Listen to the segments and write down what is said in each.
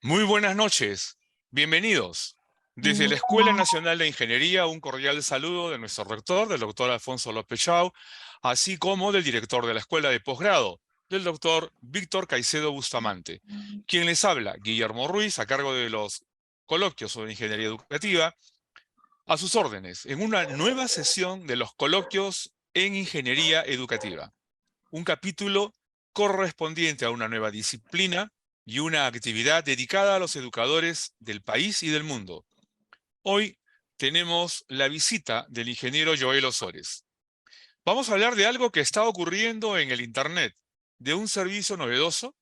Muy buenas noches, bienvenidos. Desde la Escuela Nacional de Ingeniería, un cordial saludo de nuestro rector, del doctor Alfonso López Chau, así como del director de la Escuela de Posgrado, del doctor Víctor Caicedo Bustamante. Quien les habla, Guillermo Ruiz, a cargo de los coloquios sobre ingeniería educativa, a sus órdenes, en una nueva sesión de los coloquios en ingeniería educativa. Un capítulo correspondiente a una nueva disciplina y una actividad dedicada a los educadores del país y del mundo. Hoy tenemos la visita del ingeniero Joel Osores. Vamos a hablar de algo que está ocurriendo en el Internet, de un servicio novedoso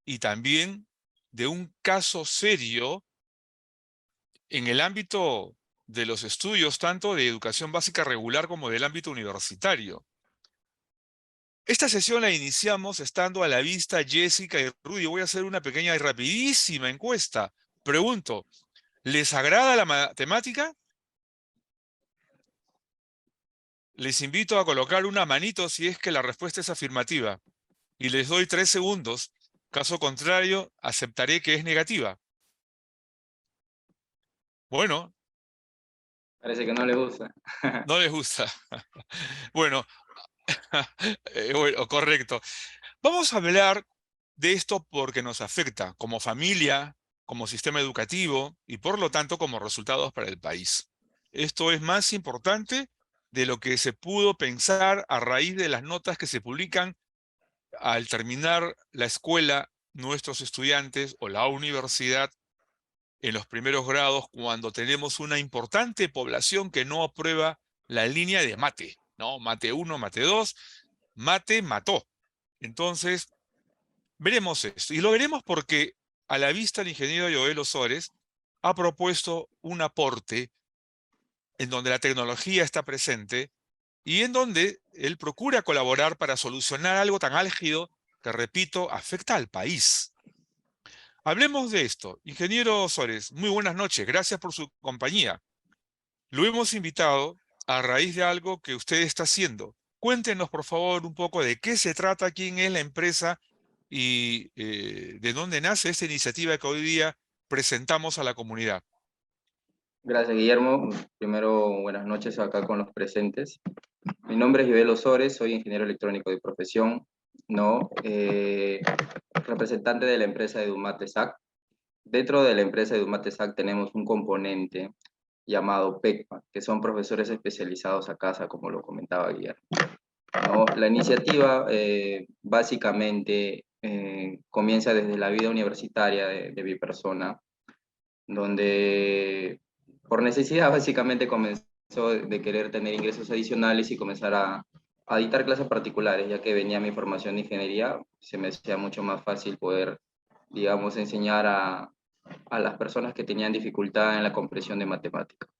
y también de un caso serio en el ámbito de los estudios, tanto de educación básica regular como del ámbito universitario. Esta sesión la iniciamos estando a la vista Jessica y Rudy. Voy a hacer una pequeña y rapidísima encuesta. Pregunto, ¿les agrada la matemática? Les invito a colocar una manito si es que la respuesta es afirmativa. Y les doy 3 segundos. Caso contrario, aceptaré que es negativa. Bueno, Parece que no le gusta. no les gusta. Bueno, bueno, correcto. Vamos a hablar de esto porque nos afecta como familia, como sistema educativo y por lo tanto como resultados para el país. Esto es más importante de lo que se pudo pensar a raíz de las notas que se publican al terminar la escuela, nuestros estudiantes o la universidad en los primeros grados, cuando tenemos una importante población que no aprueba la línea de mate, ¿no? Mate 1, mate 2, mate mató. Entonces, veremos esto. Y lo veremos porque a la vista el ingeniero Joel Osores ha propuesto un aporte en donde la tecnología está presente y en donde él procura colaborar para solucionar algo tan álgido que, repito, afecta al país. Hablemos de esto. Ingeniero Osores, muy buenas noches. Gracias por su compañía. Lo hemos invitado a raíz de algo que usted está haciendo. Cuéntenos, por favor, un poco de qué se trata, quién es la empresa y de dónde nace esta iniciativa que hoy día presentamos a la comunidad. Gracias, Guillermo. Primero, buenas noches acá con los presentes. Mi nombre es Joel Osores, soy ingeniero electrónico de profesión, ¿no? Representante de la empresa EduMateSAC. Dentro de la empresa EduMateSAC tenemos un componente llamado PECMA, que son profesores especializados a casa, como lo comentaba Guillermo, ¿no? La iniciativa básicamente comienza desde la vida universitaria de mi persona, donde por necesidad básicamente comenzó de querer tener ingresos adicionales y comenzar a dictar clases particulares, ya que venía mi formación de ingeniería, se me hacía mucho más fácil poder, digamos, enseñar a las personas que tenían dificultad en la comprensión de matemáticas.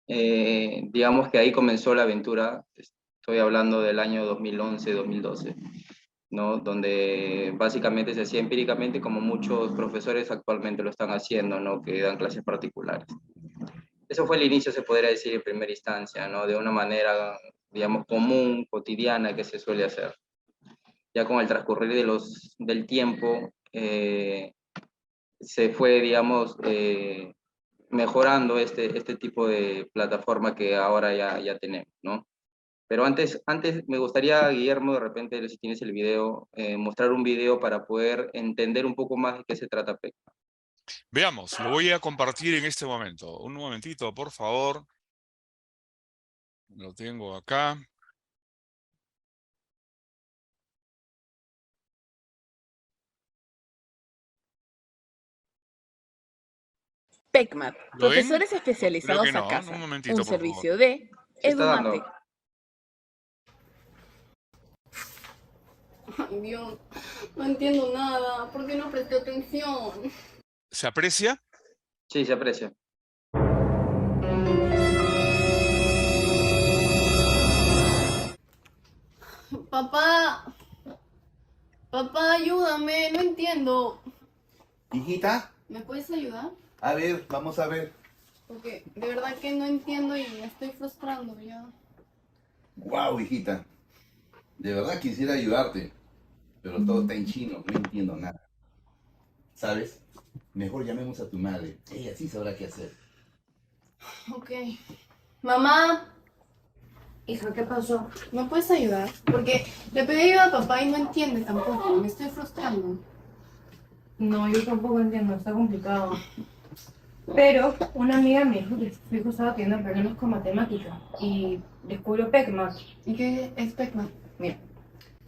Digamos que ahí comenzó la aventura, estoy hablando del año 2011-2012, ¿no? Donde básicamente se hacía empíricamente como muchos profesores actualmente lo están haciendo, ¿no? Que dan clases particulares. Eso fue el inicio, se podría decir, en primera instancia, ¿no? De una manera, digamos, común, cotidiana que se suele hacer. Ya con el transcurrir del tiempo, se fue, digamos, mejorando este tipo de plataforma que ahora ya tenemos, ¿no? Pero antes me gustaría, Guillermo, de repente, si tienes el video, mostrar un video para poder entender un poco más de qué se trata PEC. Veamos, lo voy a compartir en este momento. Un momentito, por favor. Lo tengo acá. PECMAT, ¿Lo ven? profesores Creo que especializados a no. Un casa, un momentito, por favor. servicio de Se está dando. EduMate. Ay, Dios, no entiendo nada. ¿Por qué no presté atención? ¿Se aprecia? Sí, se aprecia. Papá, papá, ayúdame, no entiendo. Hijita, ¿Me puedes ayudar? a ver, vamos a ver. Porque de verdad que no entiendo y me estoy frustrando ya. Wow, hijita, de verdad quisiera ayudarte, pero todo está en chino, no entiendo nada. ¿Sabes? Mejor llamemos a tu madre. Ella sí sabrá qué hacer. Ok. Mamá, Hija, ¿qué pasó? ¿me puedes ayudar? Porque le pedí ayuda a papá y no entiende tampoco. Me estoy frustrando. No, yo tampoco entiendo, está complicado. Pero una amiga me dijo que su hijo estaba teniendo problemas con matemáticas y descubrió PECMAC. ¿Y qué es PECMA? Mira,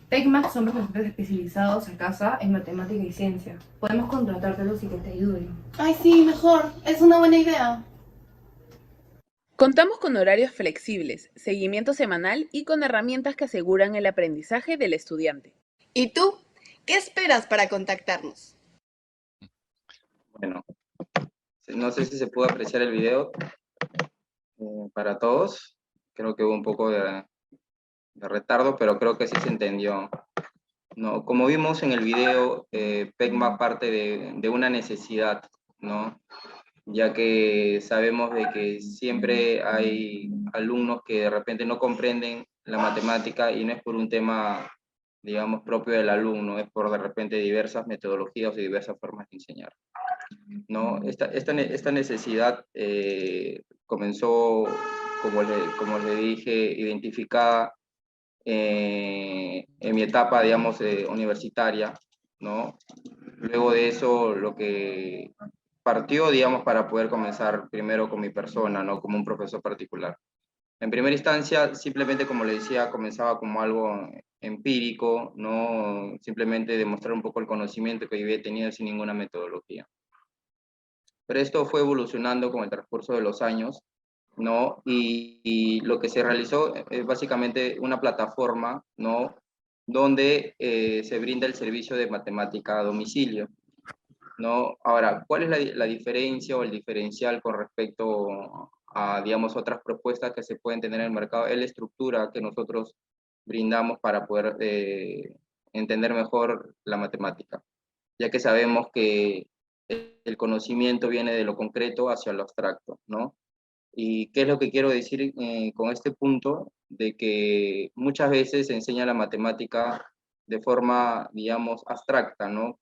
PECMAC son profesores especializados a casa en matemática y ciencia. Podemos contratártelos y que te ayuden. Ay, sí, mejor. Es una buena idea. Contamos con horarios flexibles, seguimiento semanal y con herramientas que aseguran el aprendizaje del estudiante. ¿Y tú? ¿Qué esperas para contactarnos? Bueno, no sé si se pudo apreciar el video para todos. Creo que hubo un poco de retardo, pero creo que sí se entendió. No, como vimos en el video, PECMA parte de una necesidad, ¿no? Ya que sabemos de que siempre hay alumnos que de repente no comprenden la matemática y no es por un tema, digamos, propio del alumno, es por de repente diversas metodologías y diversas formas de enseñar, ¿no? Esta necesidad comenzó, como le dije, identificada en mi etapa, digamos, universitaria, ¿no? Luego de eso, lo que partió, digamos, para poder comenzar primero con mi persona, ¿no? Como un profesor particular. En primera instancia, simplemente, como le decía, comenzaba como algo empírico, ¿no? Simplemente demostrar un poco el conocimiento que yo había tenido sin ninguna metodología. Pero esto fue evolucionando con el transcurso de los años, ¿no? Y lo que se realizó es básicamente una plataforma, ¿no? Donde se brinda el servicio de matemática a domicilio, ¿no? Ahora, ¿cuál es la diferencia o el diferencial con respecto a, digamos, otras propuestas que se pueden tener en el mercado? Es la estructura que nosotros brindamos para poder entender mejor la matemática, ya que sabemos que el conocimiento viene de lo concreto hacia lo abstracto, ¿no? ¿Y qué es lo que quiero decir con este punto? De que muchas veces se enseña la matemática de forma, digamos, abstracta, ¿no?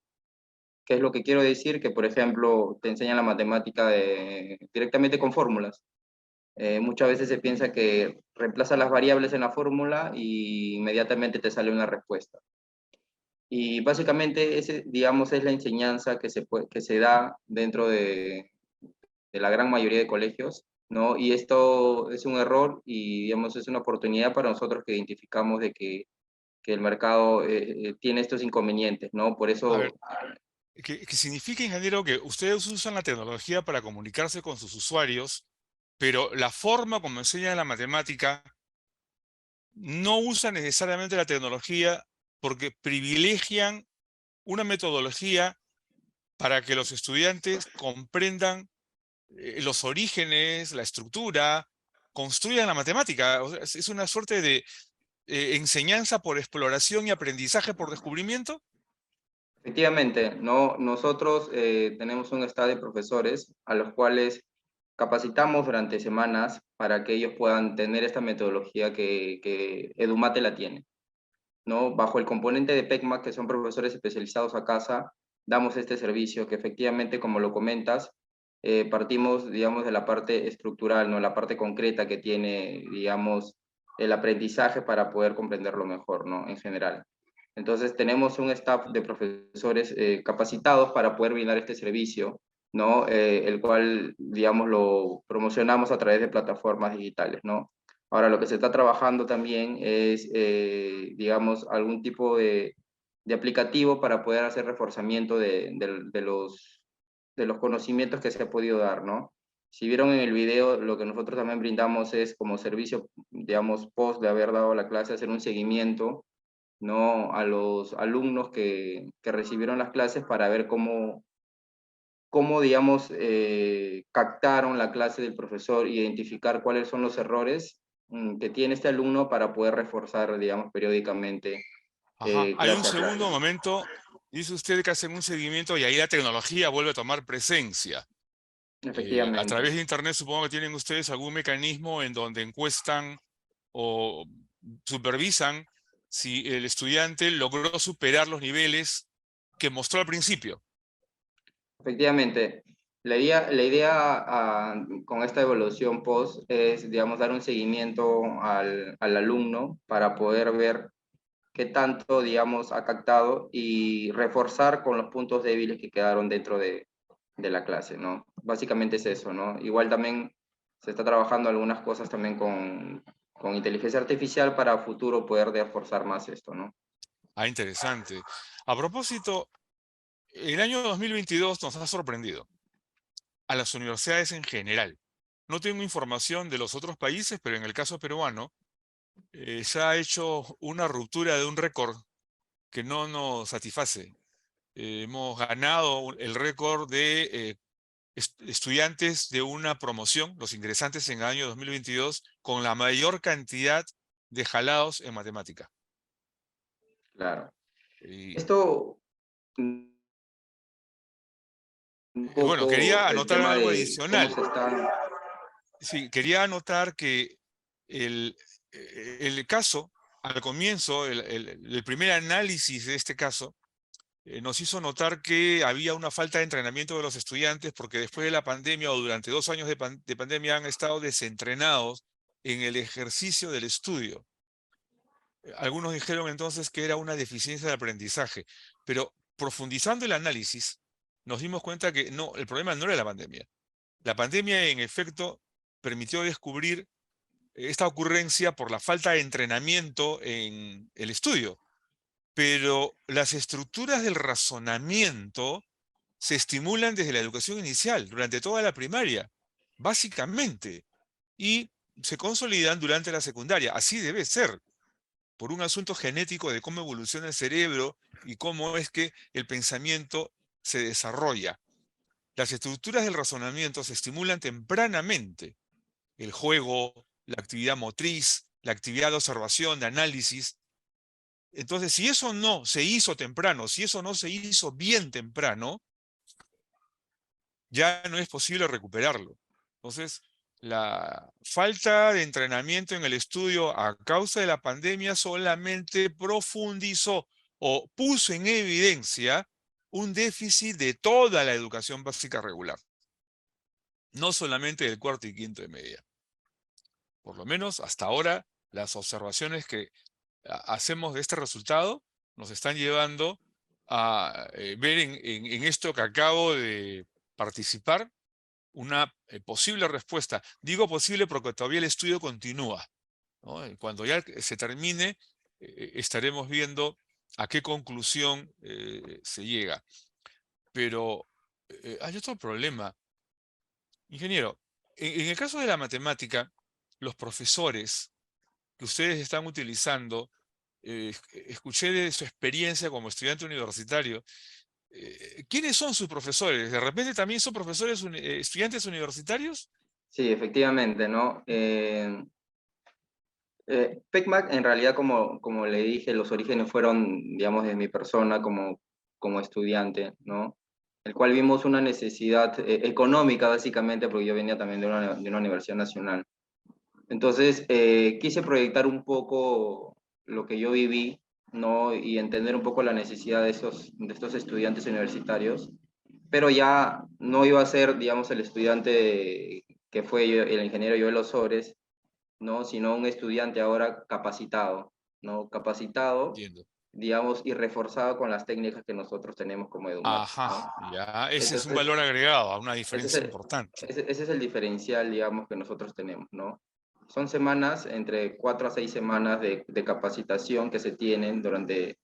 ¿Qué es lo que quiero decir? Que, por ejemplo, te enseñan la matemática directamente con fórmulas. Muchas veces se piensa que reemplaza las variables en la fórmula y inmediatamente te sale una respuesta. Y básicamente, digamos, es la enseñanza que se da dentro de la gran mayoría de colegios, ¿no? Y esto es un error y, digamos, es una oportunidad para nosotros que identificamos de que el mercado tiene estos inconvenientes, ¿no? Por A eso, ver, ¿qué significa, ingeniero, que ustedes usan la tecnología para comunicarse con sus usuarios, pero la forma como enseñan la matemática no usa necesariamente la tecnología porque privilegian una metodología para que los estudiantes comprendan los orígenes, la estructura, construyan la matemática? O sea, es una suerte de enseñanza por exploración y aprendizaje por descubrimiento. efectivamente, ¿no? Nosotros tenemos un staff de profesores a los cuales capacitamos durante semanas para que ellos puedan tener esta metodología que Edumate la tiene, ¿no? Bajo el componente de PECMA, que son profesores especializados a casa, damos este servicio que efectivamente, como lo comentas, partimos, digamos, de la parte estructural, ¿no? La parte concreta que tiene, digamos, el aprendizaje para poder comprenderlo mejor, ¿no? En general. Entonces, tenemos un staff de profesores capacitados para poder brindar este servicio, ¿no? El cual, digamos, lo promocionamos a través de plataformas digitales, ¿no? Ahora, lo que se está trabajando también es, digamos, algún tipo de aplicativo para poder hacer reforzamiento de los conocimientos que se ha podido dar, ¿no? Si vieron en el video, lo que nosotros también brindamos es como servicio, digamos, post de haber dado la clase, hacer un seguimiento, ¿no? A los alumnos que recibieron las clases para ver cómo digamos, captaron la clase del profesor, identificar cuáles son los errores que tiene este alumno para poder reforzar, digamos, periódicamente Ajá. Hay un clase a clase. segundo momento, dice usted que hacen un seguimiento y ahí la tecnología vuelve a tomar presencia. A Efectivamente. través de Internet supongo que tienen ustedes algún mecanismo en donde encuestan o supervisan si el estudiante logró superar los niveles que mostró al principio. Efectivamente, con esta evaluación post es, digamos, dar un seguimiento al alumno para poder ver qué tanto, digamos, ha captado y reforzar con los puntos débiles que quedaron dentro de la clase, ¿no? Básicamente es eso, ¿no? Igual también se está trabajando algunas cosas también con inteligencia artificial para futuro poder reforzar más esto, ¿no? Ah, interesante. A propósito, el año 2022 nos ha sorprendido a las universidades en general. No tengo información de los otros países, pero en el caso peruano se ha hecho una ruptura de un récord que no nos satisface. Hemos ganado el récord de estudiantes de una promoción, los ingresantes en el año 2022, con la mayor cantidad de jalados en matemática. Claro. Y, Esto, un bueno, poco quería el anotar tema algo de cómo adicional. se está... Sí, quería anotar que el caso, al comienzo, el primer análisis de este caso, nos hizo notar que había una falta de entrenamiento de los estudiantes porque después de la pandemia o durante 2 años de pandemia han estado desentrenados en el ejercicio del estudio. Algunos dijeron entonces que era una deficiencia de aprendizaje, pero profundizando el análisis, nos dimos cuenta que no, el problema no era la pandemia. La pandemia, en efecto, permitió descubrir esta ocurrencia por la falta de entrenamiento en el estudio, pero las estructuras del razonamiento se estimulan desde la educación inicial, durante toda la primaria, básicamente, y se consolidan durante la secundaria. Así debe ser, por un asunto genético de cómo evoluciona el cerebro y cómo es que el pensamiento se desarrolla. Las estructuras del razonamiento se estimulan tempranamente. El juego, la actividad motriz, la actividad de observación, de análisis. Entonces, si eso no se hizo temprano, si eso no se hizo bien temprano, ya no es posible recuperarlo. Entonces, la falta de entrenamiento en el estudio a causa de la pandemia solamente profundizó o puso en evidencia un déficit de toda la educación básica regular, no solamente del cuarto y quinto de media. Por lo menos hasta ahora, las observaciones que hacemos de este resultado nos están llevando a ver en esto que acabo de participar una posible respuesta. Digo posible porque todavía el estudio continúa, ¿no? Cuando ya se termine, estaremos viendo a qué conclusión se llega. Pero hay otro problema. Ingeniero, en el caso de la matemática, los profesores que ustedes están utilizando, escuché de su experiencia como estudiante universitario. ¿Quiénes son sus profesores? ¿De repente también son profesores, estudiantes universitarios? Sí, efectivamente, ¿no? PECMAC, en realidad, como le dije, los orígenes fueron, digamos, de mi persona como estudiante, ¿no? El cual vimos una necesidad económica, básicamente, porque yo venía también de una universidad nacional. Entonces, quise proyectar un poco lo que yo viví, ¿no? Y entender un poco la necesidad de estos estudiantes universitarios, pero ya no iba a ser, digamos, el estudiante que fue el ingeniero Joel Osores, ¿no? Sino un estudiante ahora capacitado, ¿no? Capacitado, Entiendo. digamos, y reforzado con las técnicas que nosotros tenemos como EduMat, Ajá, ¿no? ya. Ese es un Entonces, valor agregado, una ese es diferencia el, importante. ese es el diferencial, digamos, que nosotros tenemos, ¿no? Son semanas, entre 4 a 6 semanas de capacitación que se tienen donde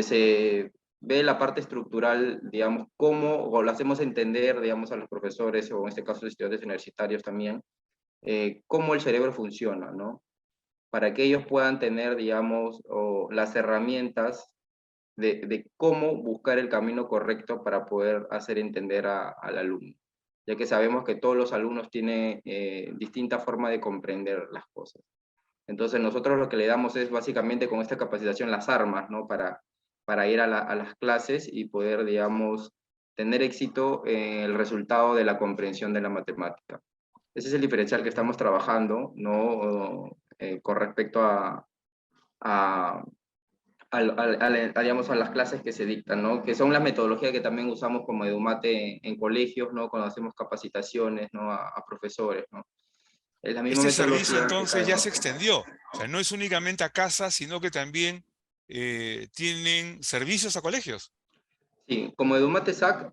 se ve la parte estructural, digamos, cómo, o lo hacemos entender, digamos, a los profesores, o en este caso estudiantes universitarios también, cómo el cerebro funciona, ¿no? Para que ellos puedan tener, digamos, las herramientas de cómo buscar el camino correcto para poder hacer entender al alumno, ya que sabemos que todos los alumnos tienen distinta forma de comprender las cosas. Entonces nosotros lo que le damos es básicamente con esta capacitación las armas, ¿no? Para ir a las clases y poder, digamos, tener éxito en el resultado de la comprensión de la matemática. Ese es el diferencial que estamos trabajando, ¿no? Con respecto a digamos, a las clases que se dictan, ¿no? Que son las metodologías que también usamos como Edumate en colegios, ¿no? Cuando hacemos capacitaciones, ¿no? A profesores, ¿no? Es la misma Este servicio metodología que entonces ya traemos. se extendió. O sea, no es únicamente a casa, sino que también tienen servicios a colegios. Sí, como Edumate SAC,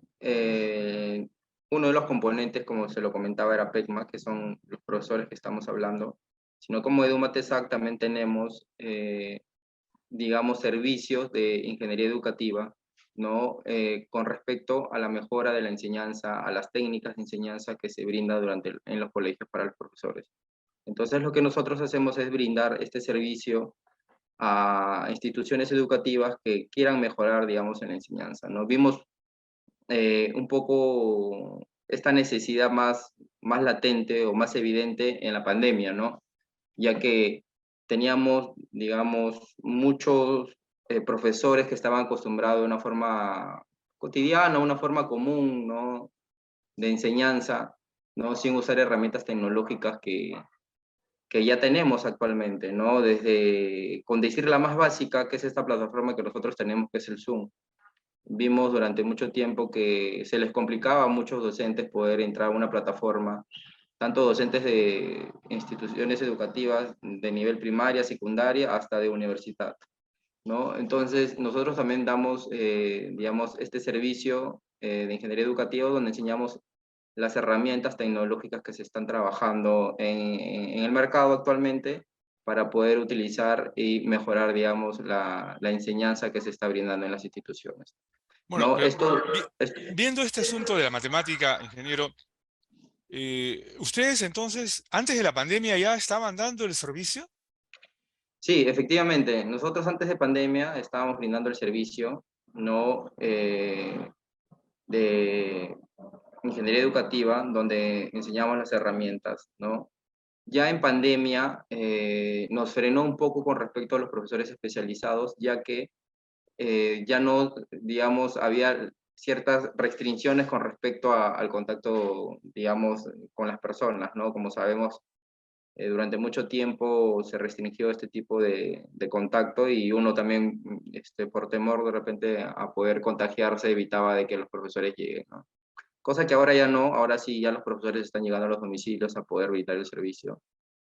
uno de los componentes, como se lo comentaba, era PECMA, que son los profesores que estamos hablando, sino como Edumate SAC también tenemos, digamos, servicios de ingeniería educativa, ¿no? Con respecto a la mejora de la enseñanza, a las técnicas de enseñanza que se brinda en los colegios para los profesores. Entonces, lo que nosotros hacemos es brindar este servicio a instituciones educativas que quieran mejorar, digamos, en la enseñanza, ¿no? Vimos un poco esta necesidad más latente o más evidente en la pandemia, ¿no? Ya que teníamos, digamos, muchos profesores que estaban acostumbrados a una forma cotidiana, una forma común, ¿no? De enseñanza, ¿no? Sin usar herramientas tecnológicas que ya tenemos actualmente, ¿no? Desde, con decir la más básica, que es esta plataforma que nosotros tenemos, que es el Zoom. Vimos durante mucho tiempo que se les complicaba a muchos docentes poder entrar a una plataforma, tanto docentes de instituciones educativas de nivel primaria, secundaria, hasta de universidad, ¿no? Entonces, nosotros también damos, digamos, este servicio de ingeniería educativa donde enseñamos las herramientas tecnológicas que se están trabajando en el mercado actualmente para poder utilizar y mejorar, digamos, la enseñanza que se está brindando en las instituciones. Bueno, No, pero esto, viendo este asunto de la matemática, ingeniero, ¿ustedes entonces, antes de la pandemia, ya estaban dando el servicio? sí, efectivamente, nosotros antes de pandemia estábamos brindando el servicio, no de ingeniería educativa, donde enseñamos las herramientas, ¿no? Ya en pandemia nos frenó un poco con respecto a los profesores especializados, ya que ya no, digamos, había ciertas restricciones con respecto al contacto, digamos, con las personas, ¿no? Como sabemos, durante mucho tiempo se restringió este tipo de contacto y uno también, por temor de repente a poder contagiarse, evitaba de que los profesores lleguen, ¿no? Cosa que ahora ya no, ahora sí ya los profesores están llegando a los domicilios a poder brindar el servicio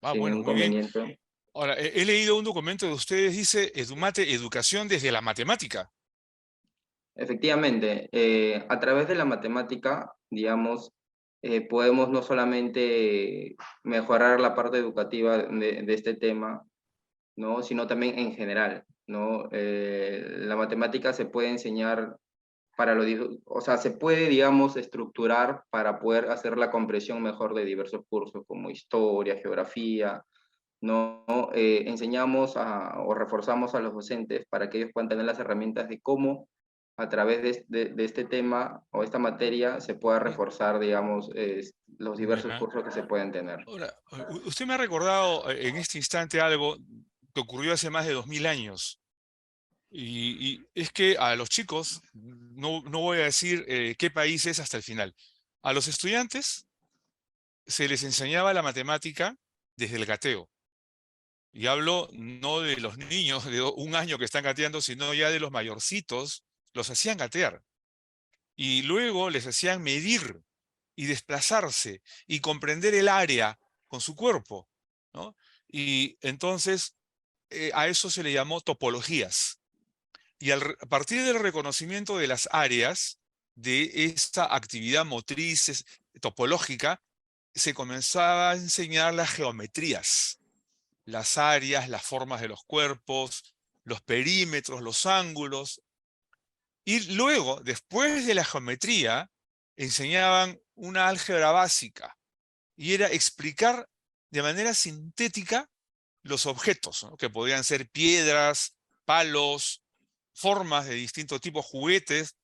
Ah, sin bueno, ningún muy bien. inconveniente. Ahora, he leído un documento de ustedes, dice Edumate, educación desde la matemática. Efectivamente, a través de la matemática, digamos, podemos no solamente mejorar la parte educativa de este tema, ¿no? Sino también en general, ¿no? La matemática se puede enseñar o sea, se puede, digamos, estructurar para poder hacer la comprensión mejor de diversos cursos como historia, geografía, ¿no? Enseñamos o reforzamos a los docentes para que ellos puedan tener las herramientas de cómo a través de este tema o esta materia se pueda Mm, reforzar, digamos, los diversos ya. cursos que se pueden tener. Ahora, usted me ha recordado en este instante algo que ocurrió hace más de 2000 años. Y es que a los chicos, no voy a decir qué país es hasta el final, a los estudiantes se les enseñaba la matemática desde el gateo. Y hablo no de los niños de un año que están gateando, sino ya de los mayorcitos, los hacían gatear. Y luego les hacían medir y desplazarse y comprender el área con su cuerpo, ¿no? Y entonces a eso se le llamó topologías. Y a partir del reconocimiento de las áreas de esta actividad motriz topológica, se comenzaba a enseñar las geometrías, las áreas, las formas de los cuerpos, los perímetros, los ángulos. Y luego, después de la geometría, enseñaban una álgebra básica, y era explicar de manera sintética los objetos, ¿no? Que podían ser piedras, palos, formas de distintos tipos, juguetes,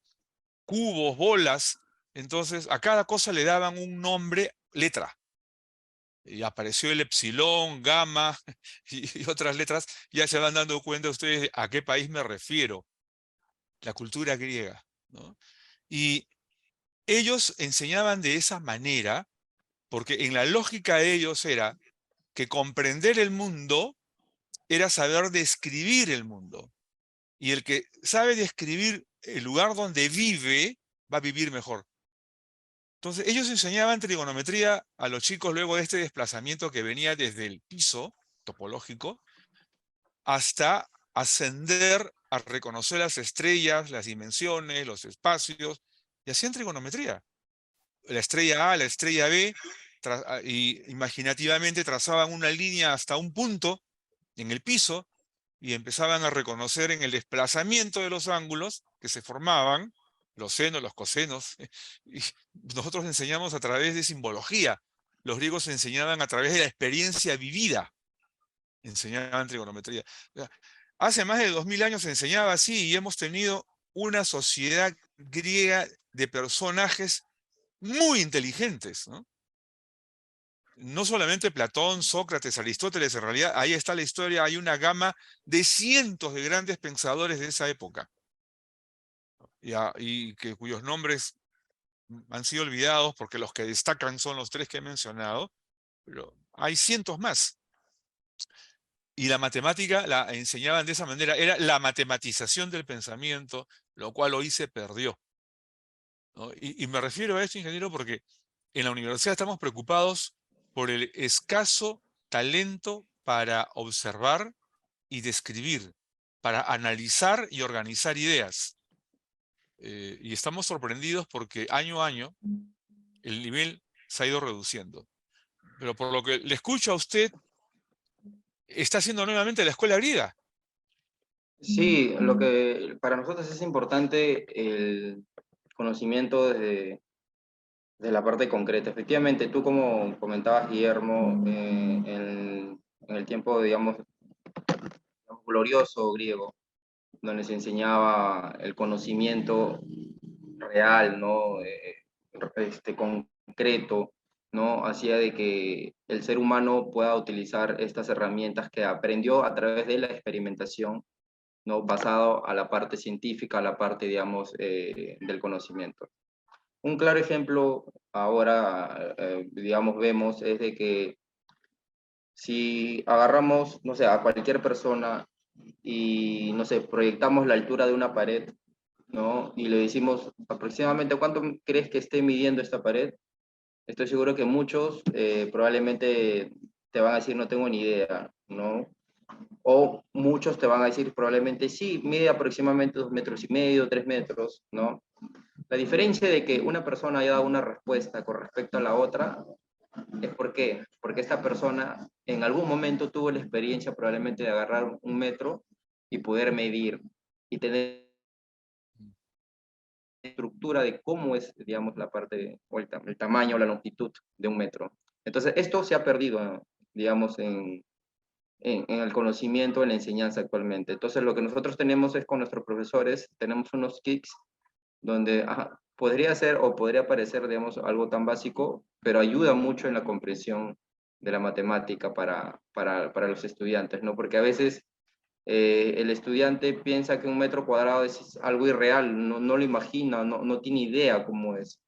cubos, bolas. Entonces, a cada cosa le daban un nombre, letra. Y apareció el epsilon, gamma y otras letras. Ya se van dando cuenta ustedes de a qué país me refiero. La cultura griega, ¿no? Y ellos enseñaban de esa manera, porque en la lógica de ellos era que comprender el mundo era saber describir el mundo. Y el que sabe describir el lugar donde vive, va a vivir mejor. Entonces, ellos enseñaban trigonometría a los chicos luego de este desplazamiento que venía desde el piso topológico hasta ascender a reconocer las estrellas, las dimensiones, los espacios, y hacían trigonometría. La estrella A, la estrella B, y imaginativamente trazaban una línea hasta un punto en el piso y empezaban a reconocer en el desplazamiento de los ángulos que se formaban, los senos, los cosenos, y nosotros enseñamos a través de simbología. Los griegos enseñaban a través de la experiencia vivida, enseñaban trigonometría. O sea, hace más de 2000 años se enseñaba así y hemos tenido una sociedad griega de personajes muy inteligentes, ¿no? No solamente Platón, Sócrates, Aristóteles, en realidad ahí está la historia, hay una gama de cientos de grandes pensadores de esa época, cuyos nombres han sido olvidados porque los que destacan son los tres que he mencionado, pero hay cientos más. Y la matemática la enseñaban de esa manera, era la matematización del pensamiento, lo cual hoy se perdió, ¿no? Y me refiero a esto, ingeniero, porque en la universidad estamos preocupados por el escaso talento para observar y describir, para analizar y organizar ideas. Y estamos sorprendidos porque año a año el nivel se ha ido reduciendo. Pero por lo que le escucho a usted, está haciendo nuevamente la escuela griega. Sí, lo que para nosotros es importante el conocimiento de la parte concreta. Efectivamente, tú como comentabas, Guillermo, en el tiempo, digamos, glorioso griego, donde se enseñaba el conocimiento real, ¿no? Concreto, ¿no? Hacía de que el ser humano pueda utilizar estas herramientas que aprendió a través de la experimentación, ¿no? Basado a la parte científica, a la parte, digamos, del conocimiento. Un claro ejemplo ahora, digamos, vemos es de que si agarramos, no sé, a cualquier persona y, no sé, proyectamos la altura de una pared, ¿no? Y le decimos aproximadamente cuánto crees que esté midiendo esta pared, estoy seguro que muchos probablemente te van a decir no tengo ni idea, ¿no? O muchos te van a decir probablemente sí, mide aproximadamente 2,5 metros, 3 metros, ¿no? La diferencia de que una persona haya dado una respuesta con respecto a la otra es porque esta persona en algún momento tuvo la experiencia probablemente de agarrar un metro y poder medir y tener estructura de cómo es, digamos, la parte, o el tamaño o la longitud de un metro. Entonces, esto se ha perdido, digamos, en el conocimiento, en la enseñanza actualmente. Entonces, lo que nosotros tenemos es con nuestros profesores, tenemos unos kits donde podría ser o podría parecer, digamos, algo tan básico, pero ayuda mucho en la comprensión de la matemática para los estudiantes, ¿no? Porque a veces el estudiante piensa que un metro cuadrado es algo irreal, no lo imagina, no tiene idea cómo es,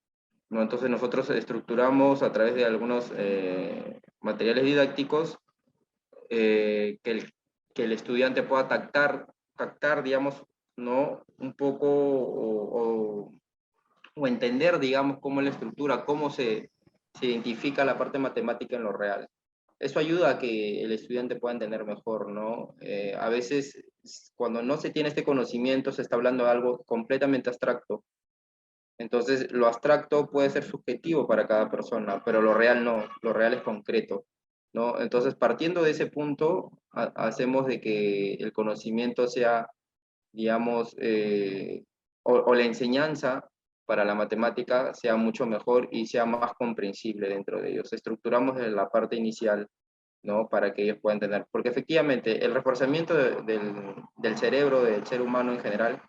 ¿no? Entonces nosotros estructuramos a través de algunos materiales didácticos que el estudiante pueda captar, digamos, ¿no? Un poco o entender, digamos, cómo es la estructura, cómo se identifica la parte matemática en lo real. Eso ayuda a que el estudiante pueda entender mejor, ¿no? A veces, cuando no se tiene este conocimiento, se está hablando de algo completamente abstracto. Entonces, lo abstracto puede ser subjetivo para cada persona, pero lo real no, lo real es concreto, ¿no? Entonces, partiendo de ese punto, hacemos de que el conocimiento sea, digamos, o la enseñanza para la matemática sea mucho mejor y sea más comprensible dentro de ellos. Estructuramos en la parte inicial, ¿no? Para que ellos puedan entender. Porque efectivamente, el reforzamiento del cerebro, del ser humano en general,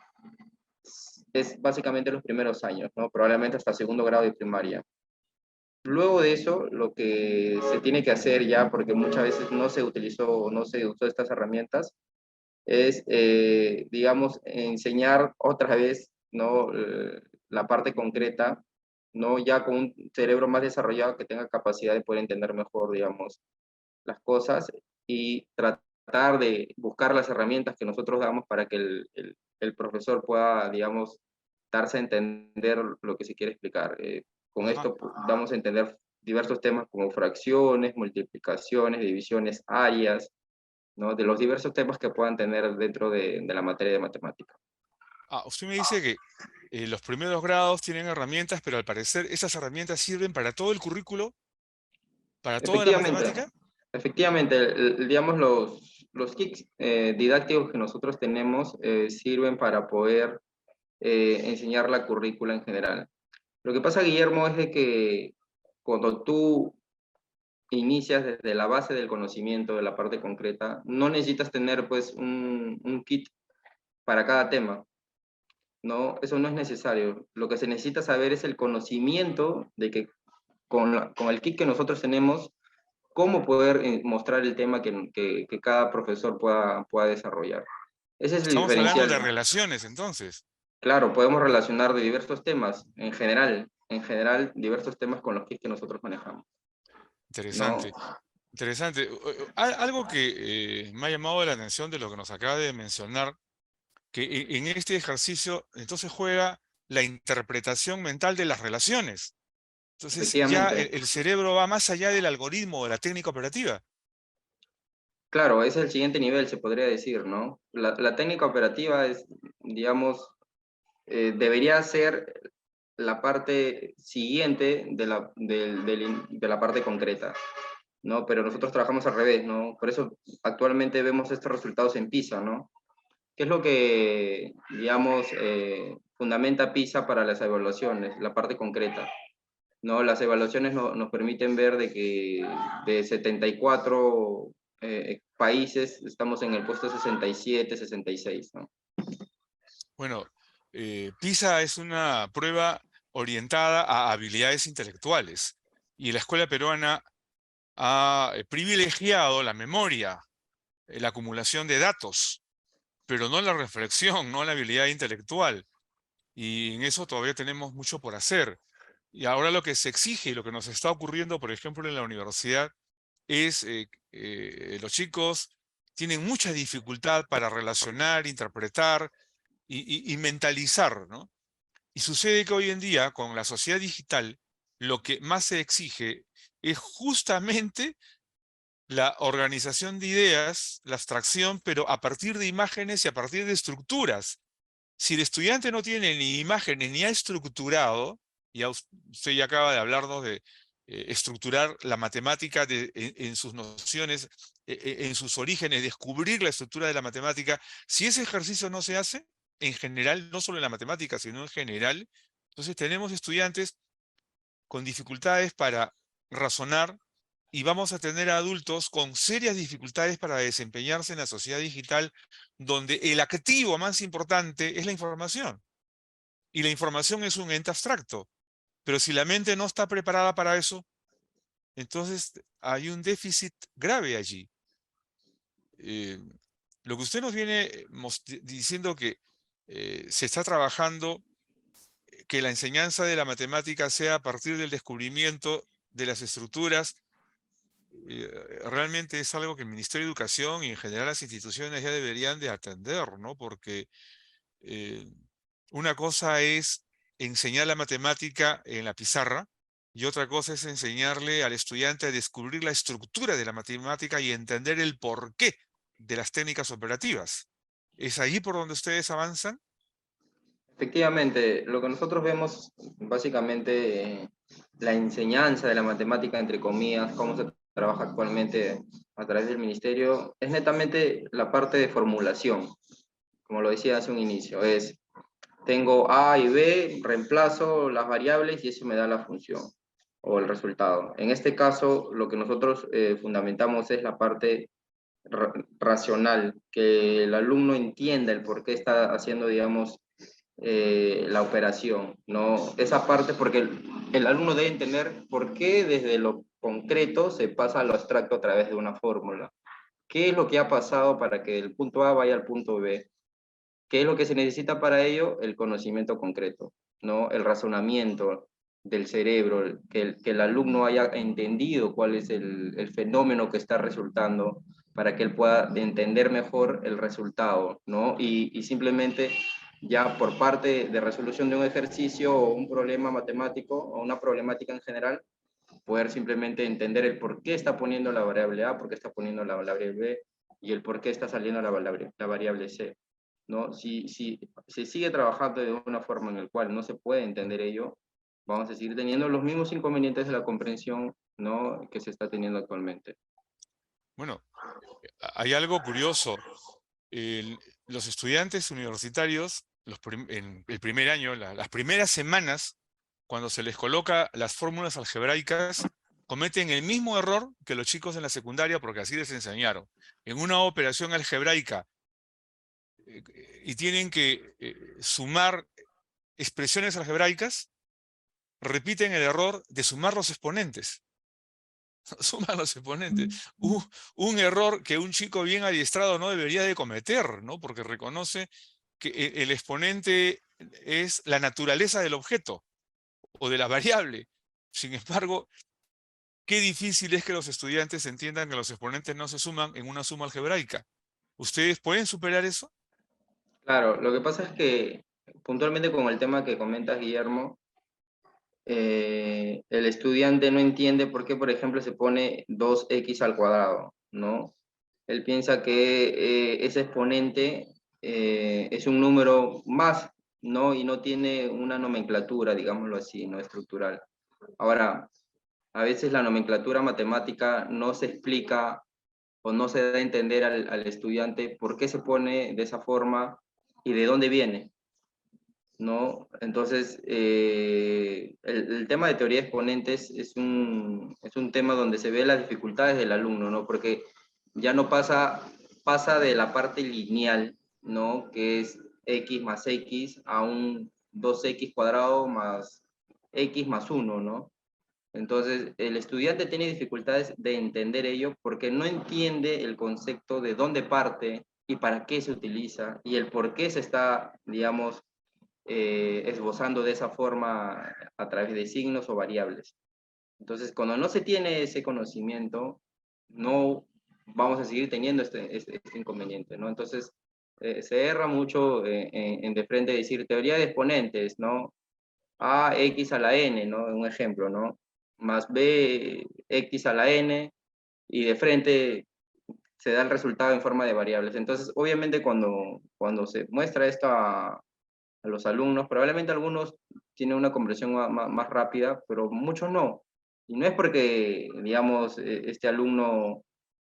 es básicamente los primeros años, ¿no? Probablemente hasta segundo grado de primaria. Luego de eso, lo que se tiene que hacer ya, porque muchas veces no se utilizó, no se usó estas herramientas, es, digamos, enseñar otra vez, ¿no? La parte concreta, ¿no? Ya con un cerebro más desarrollado que tenga capacidad de poder entender mejor, digamos, las cosas y tratar tratar de buscar las herramientas que nosotros damos para que el profesor pueda, digamos, darse a entender lo que se quiere explicar. Con Ajá. esto damos a entender diversos temas como fracciones, multiplicaciones, divisiones, áreas, ¿no? De los diversos temas que puedan tener dentro de la materia de matemática. Usted me dice que los primeros grados tienen herramientas, pero al parecer esas herramientas sirven para todo el currículo, para toda la Efectivamente, matemática. efectivamente, digamos, los kits didácticos que nosotros tenemos sirven para poder enseñar la currícula en general. Lo que pasa, Guillermo, es de que cuando tú inicias desde la base del conocimiento, de la parte concreta, no necesitas tener pues un kit para cada tema, ¿no? Eso no es necesario. Lo que se necesita saber es el conocimiento de que con el kit que nosotros tenemos, cómo poder mostrar el tema que cada profesor pueda desarrollar. Ese es el Estamos hablando de diferencial. relaciones, entonces. Claro, podemos relacionar de diversos temas, en general, diversos temas con los kits que nosotros manejamos, ¿no? Interesante, interesante. Algo que me ha llamado la atención de lo que nos acaba de mencionar, que en este ejercicio entonces juega la interpretación mental de las relaciones. Entonces ya Efectivamente. el cerebro va más allá del algoritmo o de la técnica operativa. Claro, es el siguiente nivel, se podría decir, ¿no? La técnica operativa es, digamos, debería ser la parte siguiente de la parte concreta, ¿no? Pero nosotros trabajamos al revés, ¿no? Por eso actualmente vemos estos resultados en PISA, ¿no? ¿Qué es lo que, digamos, fundamenta PISA para las evaluaciones? La parte concreta, ¿no? Las evaluaciones nos permiten ver de que de 74 países estamos en el puesto 67, 66, ¿no? Bueno, PISA es una prueba orientada a habilidades intelectuales y la escuela peruana ha privilegiado la memoria, la acumulación de datos, pero no la reflexión, no la habilidad intelectual. Y en eso todavía tenemos mucho por hacer. Y ahora lo que se exige y lo que nos está ocurriendo, por ejemplo, en la universidad, es los chicos tienen mucha dificultad para relacionar, interpretar y mentalizar, ¿no? Y sucede que hoy en día, con la sociedad digital, lo que más se exige es justamente la organización de ideas, la abstracción, pero a partir de imágenes y a partir de estructuras. Si el estudiante no tiene ni imágenes ni ha estructurado, ya usted ya acaba de hablarnos de estructurar la matemática en sus nociones, en sus orígenes, descubrir la estructura de la matemática. Si ese ejercicio no se hace, en general, no solo en la matemática, sino en general, entonces tenemos estudiantes con dificultades para razonar y vamos a tener adultos con serias dificultades para desempeñarse en la sociedad digital, donde el activo más importante es la información. Y la información es un ente abstracto. Pero si la mente no está preparada para eso, entonces hay un déficit grave allí. Lo que usted nos viene diciendo que se está trabajando que la enseñanza de la matemática sea a partir del descubrimiento de las estructuras, realmente es algo que el Ministerio de Educación y en general las instituciones ya deberían de atender, ¿no? Porque eh, una cosa es enseñar la matemática en la pizarra y otra cosa es enseñarle al estudiante a descubrir la estructura de la matemática y entender el porqué de las técnicas operativas. ¿Es ahí por donde ustedes avanzan? Efectivamente, lo que nosotros vemos, básicamente, la enseñanza de la matemática, entre comillas, cómo se trabaja actualmente a través del ministerio, es netamente la parte de formulación, como lo decía hace un inicio, es, tengo A y B, reemplazo las variables y eso me da la función o el resultado. En este caso, lo que nosotros fundamentamos es la parte racional, que el alumno entienda el por qué está haciendo, digamos, la operación, ¿no? Esa parte, porque el alumno debe entender por qué desde lo concreto se pasa a lo abstracto a través de una fórmula. ¿Qué es lo que ha pasado para que el punto A vaya al punto B? ¿Qué es lo que se necesita para ello? El conocimiento concreto, ¿no? El razonamiento, del cerebro, que el alumno haya entendido cuál es el fenómeno que está resultando para que él pueda entender mejor el resultado, ¿no? Y simplemente ya por parte de resolución de un ejercicio o un problema matemático o una problemática en general, poder simplemente entender el por qué está poniendo la variable A, por qué está poniendo la variable B y el por qué está saliendo la variable C, ¿no? Si se sigue trabajando de una forma en la cual no se puede entender ello, vamos a seguir teniendo los mismos inconvenientes de la comprensión, ¿no?, que se está teniendo actualmente. Bueno, hay algo curioso. Los estudiantes universitarios, en el primer año, las primeras semanas, cuando se les coloca las fórmulas algebraicas, cometen el mismo error que los chicos en la secundaria, porque así les enseñaron. En una operación algebraica y tienen que sumar expresiones algebraicas, repiten el error de sumar los exponentes. Suman los exponentes. Un error que un chico bien adiestrado no debería de cometer, ¿no? Porque reconoce que el exponente es la naturaleza del objeto o de la variable. Sin embargo, qué difícil es que los estudiantes entiendan que los exponentes no se suman en una suma algebraica. ¿Ustedes pueden superar eso? Claro, lo que pasa es que puntualmente con el tema que comentas, Guillermo, el estudiante no entiende por qué, por ejemplo, se pone 2x al cuadrado, ¿no? Él piensa que ese exponente es un número más, ¿no? Y no tiene una nomenclatura, digámoslo así, no estructural. Ahora, a veces la nomenclatura matemática no se explica o no se da a entender al estudiante por qué se pone de esa forma y de dónde viene, ¿no? Entonces, el tema de teoría de exponentes es un tema donde se ve las dificultades del alumno, ¿no? Porque ya no pasa de la parte lineal, ¿no? Que es x más x a un 2x cuadrado más x más 1, ¿no? Entonces, el estudiante tiene dificultades de entender ello porque no entiende el concepto de dónde parte y para qué se utiliza y el por qué se está, digamos, esbozando de esa forma a través de signos o variables. Entonces, cuando no se tiene ese conocimiento, no vamos a seguir teniendo este inconveniente, ¿no? Entonces, se erra mucho en de frente decir teoría de exponentes, ¿no? A x a la n, ¿no? Un ejemplo, ¿no? Más b x a la n, y de frente se da el resultado en forma de variables. Entonces, obviamente, cuando se muestra esto a los alumnos, probablemente algunos tienen una comprensión más rápida, pero muchos no. Y no es porque, digamos, este alumno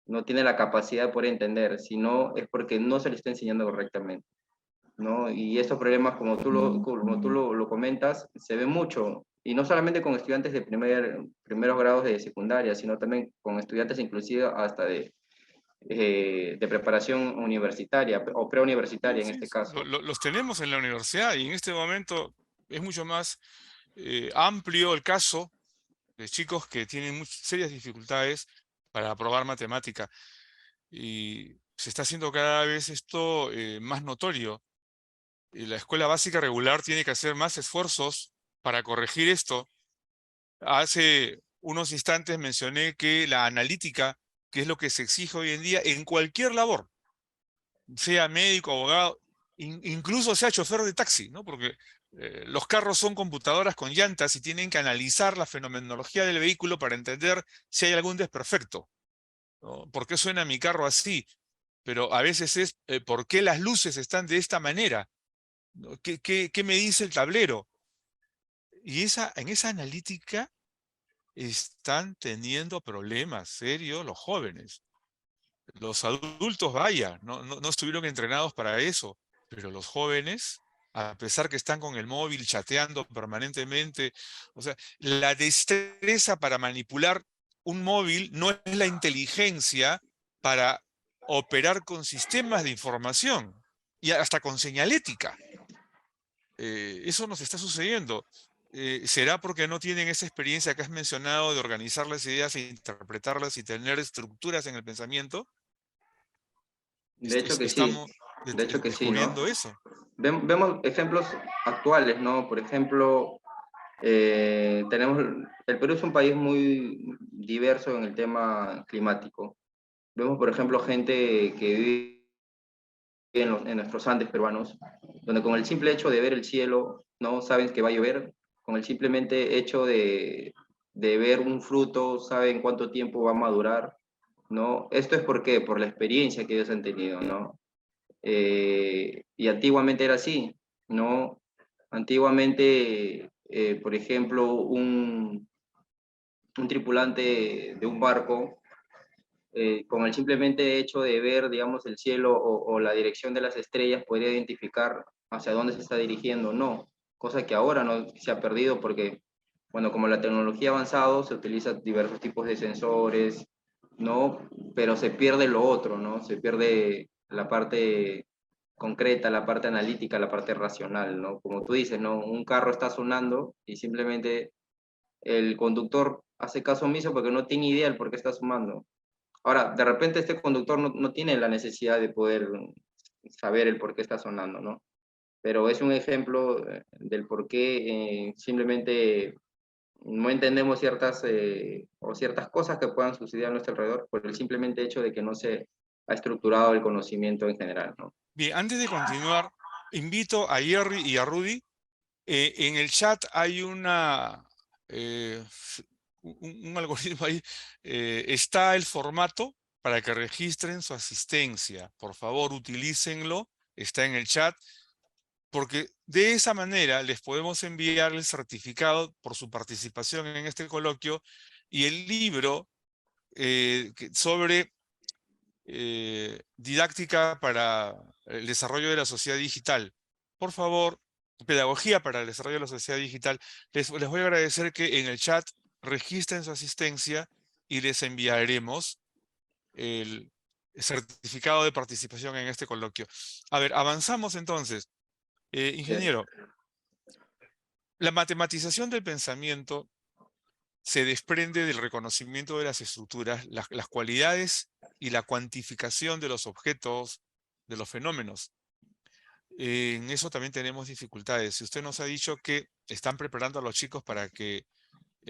no tiene la capacidad de poder entender, sino es porque no se le está enseñando correctamente, ¿no? Y estos problemas, como tú lo comentas, se ven mucho, y no solamente con estudiantes de primeros grados de secundaria, sino también con estudiantes inclusive hasta de preparación universitaria o preuniversitaria en Sí, este sí, caso. los tenemos en la universidad y en este momento es mucho más amplio el caso de chicos que tienen serias dificultades para aprobar matemática. Y se está haciendo cada vez esto más notorio. Y la escuela básica regular tiene que hacer más esfuerzos para corregir esto. Hace unos instantes mencioné que la analítica, que es lo que se exige hoy en día en cualquier labor, sea médico, abogado, incluso sea chofer de taxi, ¿no? Porque los carros son computadoras con llantas y tienen que analizar la fenomenología del vehículo para entender si hay algún desperfecto, ¿no? ¿Por qué suena mi carro así? Pero a veces es ¿por qué las luces están de esta manera? ¿No? ¿Qué me dice el tablero? Y en esa analítica están teniendo problemas serios los jóvenes. Los adultos, vaya, no estuvieron entrenados para eso, pero los jóvenes, a pesar que están con el móvil chateando permanentemente, o sea, la destreza para manipular un móvil no es la inteligencia para operar con sistemas de información y hasta con señalética. Eso nos está sucediendo. ¿Será porque no tienen esa experiencia que has mencionado de organizar las ideas e interpretarlas y tener estructuras en el pensamiento? De hecho que sí, Estamos de hecho que sí, ¿no? descubriendo eso. Vemos ejemplos actuales, ¿no? Por ejemplo, El Perú es un país muy diverso en el tema climático. Vemos, por ejemplo, gente que vive en nuestros Andes peruanos, donde con el simple hecho de ver el cielo, no saben que va a llover, con el simplemente hecho de ver un fruto, saben cuánto tiempo va a madurar, ¿no? Esto es por la experiencia que ellos han tenido, ¿no? Y antiguamente era así, ¿no? Antiguamente, por ejemplo, un tripulante de un barco, con el simplemente hecho de ver, digamos, el cielo o la dirección de las estrellas, podría identificar hacia dónde se está dirigiendo, no, cosa que ahora no se ha perdido porque, bueno, como la tecnología ha avanzado, se utilizan diversos tipos de sensores, ¿no? Pero se pierde lo otro, ¿no? Se pierde la parte concreta, la parte analítica, la parte racional, ¿no? Como tú dices, ¿no? Un carro está sonando y simplemente el conductor hace caso omiso porque no tiene idea del por qué está sumando. Ahora, de repente este conductor no tiene la necesidad de poder saber el por qué está sonando, ¿no? Pero es un ejemplo del por qué simplemente no entendemos ciertas cosas que puedan suceder a nuestro alrededor por el simplemente hecho de que no se ha estructurado el conocimiento en general, ¿no? Bien, antes de continuar, invito a Jerry y a Rudy. En el chat hay eh, un algoritmo ahí. Está el formato para que registren su asistencia. Por favor, utilícenlo. Está en el chat. Porque de esa manera les podemos enviar el certificado por su participación en este coloquio y el libro sobre didáctica para el desarrollo de la sociedad digital. Por favor, pedagogía para el desarrollo de la sociedad digital. Les voy a agradecer que en el chat registren su asistencia y les enviaremos el certificado de participación en este coloquio. A ver, avanzamos entonces. Ingeniero, la matematización del pensamiento se desprende del reconocimiento de las estructuras, las cualidades y la cuantificación de los objetos, de los fenómenos. En eso también tenemos dificultades. Si usted nos ha dicho que están preparando a los chicos para que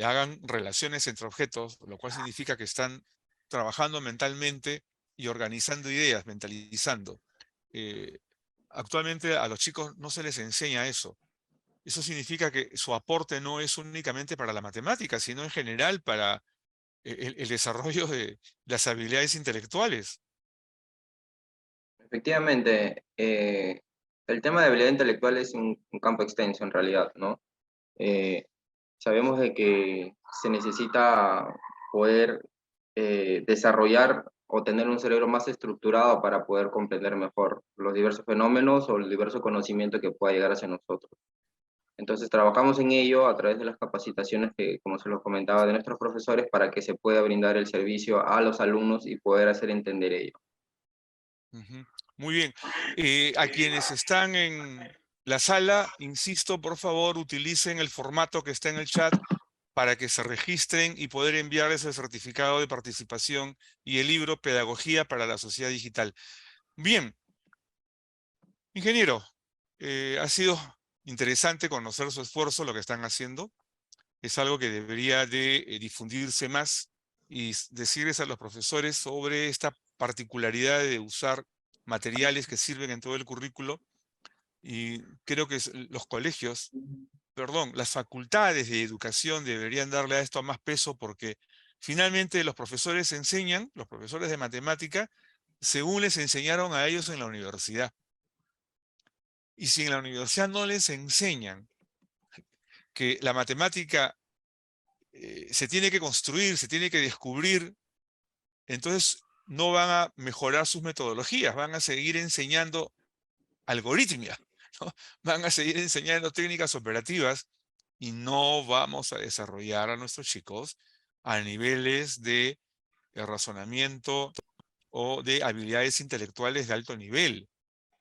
hagan relaciones entre objetos, lo cual significa que están trabajando mentalmente y organizando ideas, mentalizando. Eh, Actualmente a los chicos no se les enseña eso. Eso significa que su aporte no es únicamente para la matemática, sino en general para el desarrollo de las habilidades intelectuales. Efectivamente, el tema de habilidad intelectual es un campo extenso en realidad, ¿no? Eh, Sabemos de que se necesita poder desarrollar o tener un cerebro más estructurado para poder comprender mejor los diversos fenómenos o el diverso conocimiento que pueda llegar hacia nosotros. Entonces trabajamos en ello a través de las capacitaciones que, como se los comentaba, de nuestros profesores para que se pueda brindar el servicio a los alumnos y poder hacer entender ello. Ujú. Muy bien. A quienes están en la sala, insisto, por favor, utilicen el formato que está en el chat para que se registren y poder enviarles el certificado de participación y el libro Pedagogía para la Sociedad Digital. Bien, ingeniero, ha sido interesante conocer su esfuerzo, lo que están haciendo. Es algo que debería de difundirse más y decirles a los profesores sobre esta particularidad de usar materiales que sirven en todo el currículo. Y creo que los colegios, perdón, las facultades de educación deberían darle a esto más peso porque finalmente los profesores enseñan, los profesores de matemática, según les enseñaron a ellos en la universidad. Y si en la universidad no les enseñan que la matemática se tiene que construir, se tiene que descubrir, entonces no van a mejorar sus metodologías, van a seguir enseñando algoritmia, ¿no? Van a seguir enseñando técnicas operativas y no vamos a desarrollar a nuestros chicos a niveles de razonamiento o de habilidades intelectuales de alto nivel.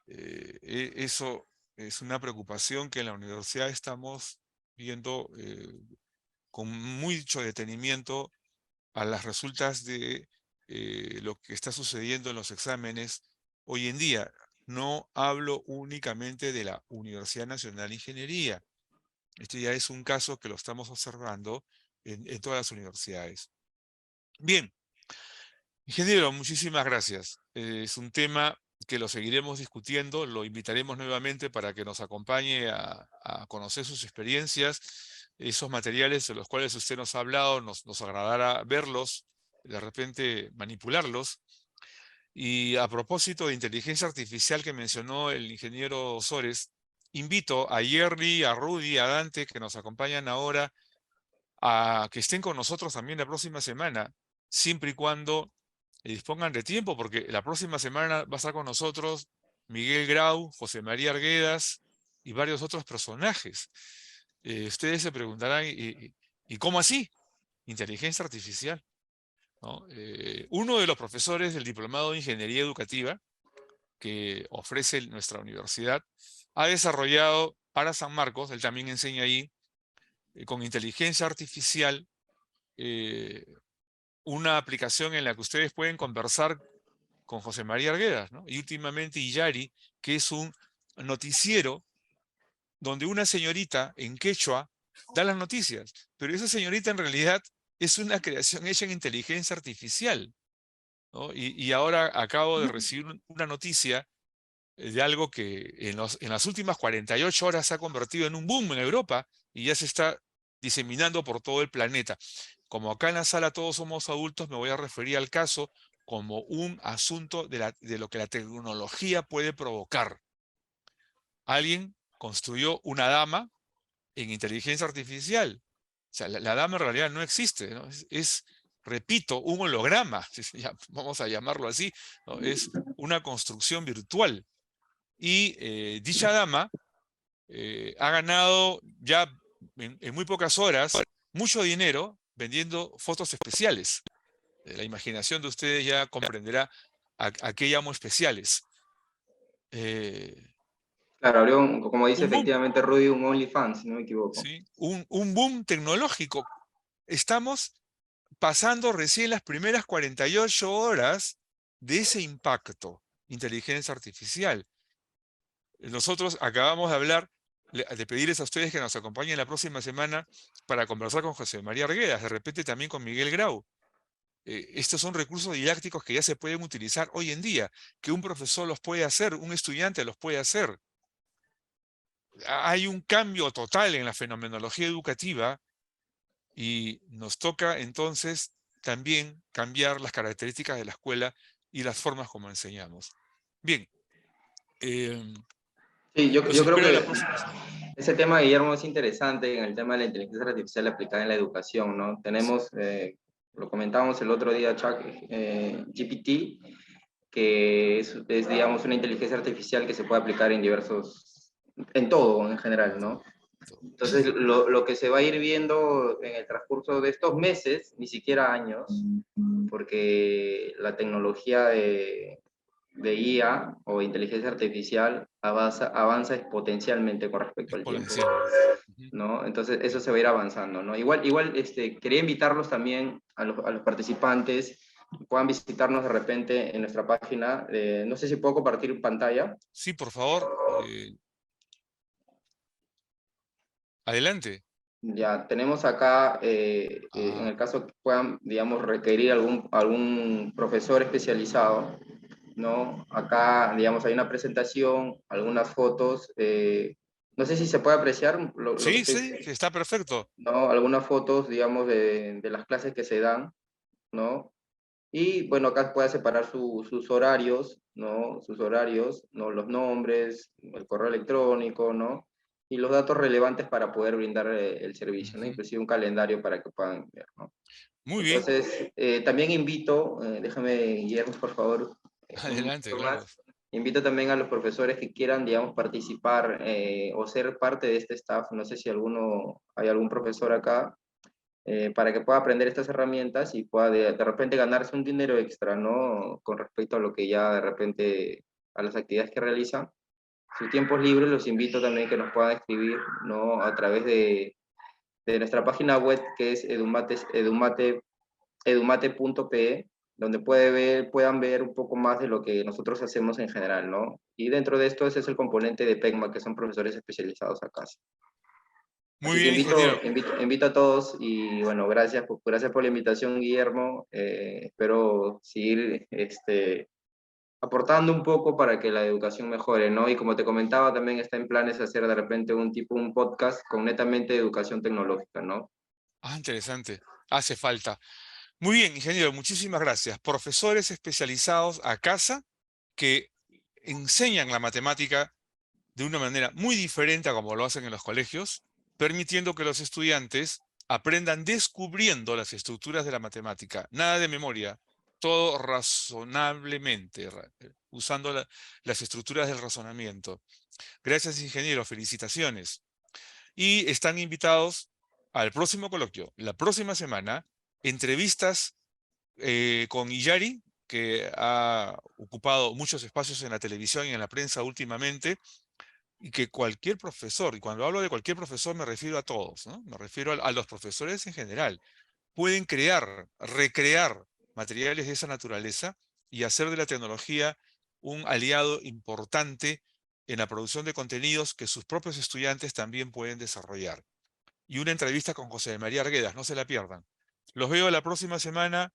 Eso es una preocupación que en la universidad estamos viendo con mucho detenimiento a las resultas de lo que está sucediendo en los exámenes hoy en día. No hablo únicamente de la Universidad Nacional de Ingeniería. Este ya es un caso que lo estamos observando en todas las universidades. Bien, ingeniero, muchísimas gracias. Es un tema que lo seguiremos discutiendo, lo invitaremos nuevamente para que nos acompañe a conocer sus experiencias, esos materiales de los cuales usted nos ha hablado, nos agradará verlos, de repente manipularlos. Y a propósito de inteligencia artificial que mencionó el ingeniero Osores, invito a Yerli, a Rudy, a Dante, que nos acompañan ahora, a que estén con nosotros también la próxima semana, siempre y cuando dispongan de tiempo, porque la próxima semana va a estar con nosotros Miguel Grau, José María Arguedas y varios otros personajes. Ustedes se preguntarán, ¿y cómo así? Inteligencia artificial, ¿no? Uno de los profesores del Diplomado de Ingeniería Educativa que ofrece nuestra universidad ha desarrollado para San Marcos, él también enseña ahí, con inteligencia artificial, eh, una aplicación en la que ustedes pueden conversar con José María Arguedas, ¿no? Y últimamente Iyari, que es un noticiero donde una señorita en quechua da las noticias, pero esa señorita en realidad es una creación hecha en inteligencia artificial, ¿no? Y ahora acabo de recibir una noticia de algo que en las últimas 48 horas se ha convertido en un boom en Europa y ya se está diseminando por todo el planeta. Como acá en la sala todos somos adultos, me voy a referir al caso como un asunto de lo que la tecnología puede provocar. Alguien construyó una dama en inteligencia artificial. O sea, la dama en realidad no existe, ¿no? Repito, un holograma, vamos a llamarlo así, ¿no? Es una construcción virtual. Y dicha dama ha ganado ya en muy pocas horas mucho dinero vendiendo fotos especiales. La imaginación de ustedes ya comprenderá a qué llamo especiales. Eh, Claro, abrió, como dice un boom, efectivamente Rudy, un OnlyFans, si no me equivoco. ¿sí? Un boom tecnológico. Estamos pasando recién las primeras 48 horas de ese impacto, inteligencia artificial. Nosotros acabamos de hablar, de pedirles a ustedes que nos acompañen la próxima semana para conversar con José María Arguedas, de repente también con Miguel Grau. Estos son recursos didácticos que ya se pueden utilizar hoy en día, que un profesor los puede hacer, un estudiante los puede hacer. Hay un cambio total en la fenomenología educativa y nos toca entonces también cambiar las características de la escuela y las formas como enseñamos. Bien, Sí, los yo creo espero la que próxima semana. ese tema, Guillermo, es interesante en el tema de la inteligencia artificial aplicada en la educación, ¿no? Sí. Tenemos, lo comentábamos el otro día, Chuck, GPT, que es, digamos, una inteligencia artificial que se puede aplicar en diversos, en todo en general, ¿no? Entonces, lo que se va a ir viendo en el transcurso de estos meses, ni siquiera años, porque la tecnología de IA o inteligencia artificial avanza exponencialmente con respecto al tiempo, Exponencialmente. Ujú. ¿no? Entonces, eso se va a ir avanzando, ¿no? Igual quería invitarlos también a los participantes, puedan visitarnos de repente en nuestra página. No sé si puedo compartir pantalla. Sí, por favor, adelante. Ya tenemos acá, en Ah, el caso que puedan, digamos, requerir algún profesor especializado, ¿no? Acá, digamos, hay una presentación, algunas fotos, no sé si se puede apreciar lo que sí, estoy, sí, está perfecto. ¿no? Algunas fotos, digamos, de las clases que se dan, ¿no? Y bueno, acá puede separar sus horarios, ¿no? Sus horarios, ¿no? Los nombres, el correo electrónico, ¿no? Y los datos relevantes para poder brindar el servicio, ¿no? Ujú. Inclusive un calendario para que puedan ver, ¿no? Muy bien, Entonces, también invito, déjame, Guillermo, por favor, un adelante, minuto claro. más. Invito también a los profesores que quieran, digamos, participar o ser parte de este staff. No sé si hay algún profesor acá para que pueda aprender estas herramientas y pueda de repente ganarse un dinero extra, ¿no? Con respecto a lo que ya de repente, a las actividades que realizan. Sus tiempos libres los invito también que nos puedan escribir, ¿no? A través de nuestra página web que es edumate.pe, donde puedan ver un poco más de lo que nosotros hacemos en general, ¿no? Y dentro de esto ese es el componente de PECMA, que son profesores especializados acá. Muy Así que bien, ingeniero. invito a todos y bueno, gracias por la invitación, Guillermo. Espero seguir aportando un poco para que la educación mejore, ¿no? Y como te comentaba, también está en planes hacer de repente un podcast con netamente educación tecnológica, ¿no? Ah, interesante. Hace falta. Muy bien, ingeniero, muchísimas gracias. Profesores especializados a casa que enseñan la matemática de una manera muy diferente a como lo hacen en los colegios, permitiendo que los estudiantes aprendan descubriendo las estructuras de la matemática. Nada de memoria, todo razonablemente, usando las estructuras del razonamiento. Gracias, ingeniero, felicitaciones. Y están invitados al próximo coloquio, la próxima semana, entrevistas con Illari, que ha ocupado muchos espacios en la televisión y en la prensa últimamente, y que cualquier profesor, y cuando hablo de cualquier profesor me refiero a todos, ¿no? Me refiero a los profesores en general, pueden crear, recrear materiales de esa naturaleza y hacer de la tecnología un aliado importante en la producción de contenidos que sus propios estudiantes también pueden desarrollar. Y una entrevista con José María Arguedas, no se la pierdan. Los veo la próxima semana.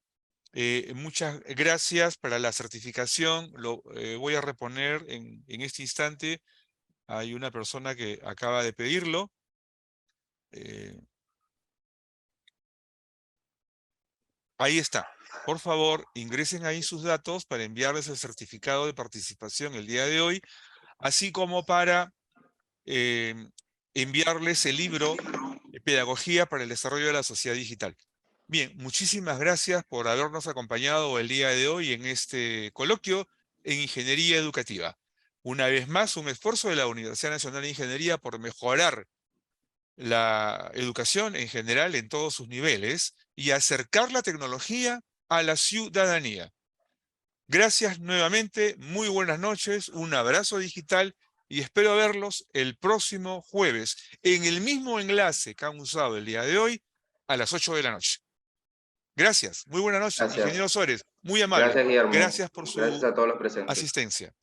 Muchas gracias para la certificación. Lo voy a reponer en este instante. Hay una persona que acaba de pedirlo. Ahí está. Por favor, ingresen ahí sus datos para enviarles el certificado de participación el día de hoy, así como para eh, enviarles el libro Pedagogía para el Desarrollo de la Sociedad Digital. Bien, muchísimas gracias por habernos acompañado el día de hoy en este coloquio en Ingeniería Educativa. Una vez más, un esfuerzo de la Universidad Nacional de Ingeniería por mejorar la educación en general en todos sus niveles y acercar la tecnología a la ciudadanía. Gracias nuevamente, muy buenas noches, un abrazo digital y espero verlos el próximo jueves en el mismo enlace que han usado el día de hoy a las 8 de la noche. Gracias, muy buenas noches, Gracias. ingeniero Sores, muy amable. Gracias, Guillermo. Gracias por Gracias su a todos los presentes. asistencia.